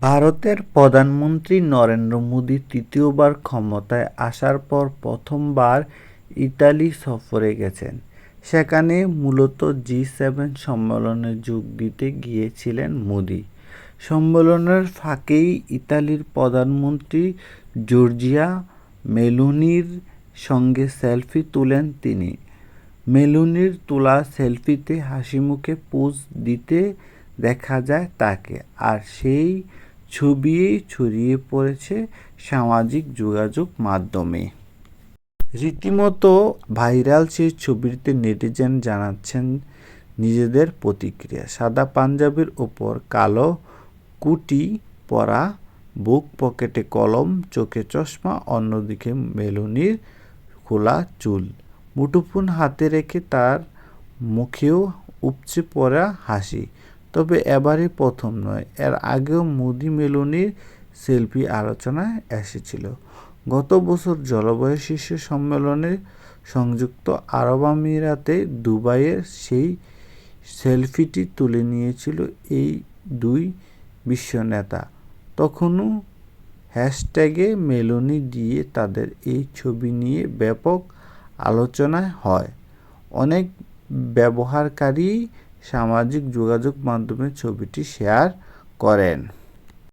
ভারতের প্রধানমন্ত্রী নরেন্দ্র মোদী তৃতীয়বার ক্ষমতায় আসার পর প্রথমবার ইতালি সফরে গেছেন। সেখানে মূলত জি7 সম্মেলনে যোগ দিতে গিয়েছিলেন মোদী। সম্মেলনের ফাঁকেই ইতালির প্রধানমন্ত্রী জর্জিয়া মেলোনির সঙ্গে সেলফি তোলেন তিনি। মেলোনির তোলা সেলফিতে হাসিমুখে পোজ দিতে দেখা যায় তাকে, আর সেই ছবিই ছড়িয়ে পড়েছে সামাজিক যোগাযোগ মাধ্যমে। রীতিমতো ভাইরাল সেই ছবিতে নেটিজেন জানাচ্ছেন নিজেদের প্রতিক্রিয়া। সাদা পাঞ্জাবির ওপর কালো কুটি পরা, বুক পকেটে কলম, চোখে চশমা, অন্যদিকে মেলোনির খোলা চুল, মুঠোফোন হাতে রেখে তার মুখেও উপচে পড়া হাসি। তবে এবারই প্রথম নয়, এর আগেও মোদি মেলোনির সেলফি আলোচনায় এসেছিল। গত বছর জলবায়ু শীর্ষ সম্মেলনে সংযুক্ত আরব আমিরাতে দুবাইয়ের সেই সেলফিটি তুলে নিয়েছিল এই দুই বিশ্ব নেতা। তখনও হ্যাশট্যাগে মেলোনি দিয়ে তাদের এই ছবি নিয়ে ব্যাপক আলোচনা হয়। অনেক ব্যবহারকারী সামাজিক যোগাযোগ মাধ্যমে ছবিটি শেয়ার করেন।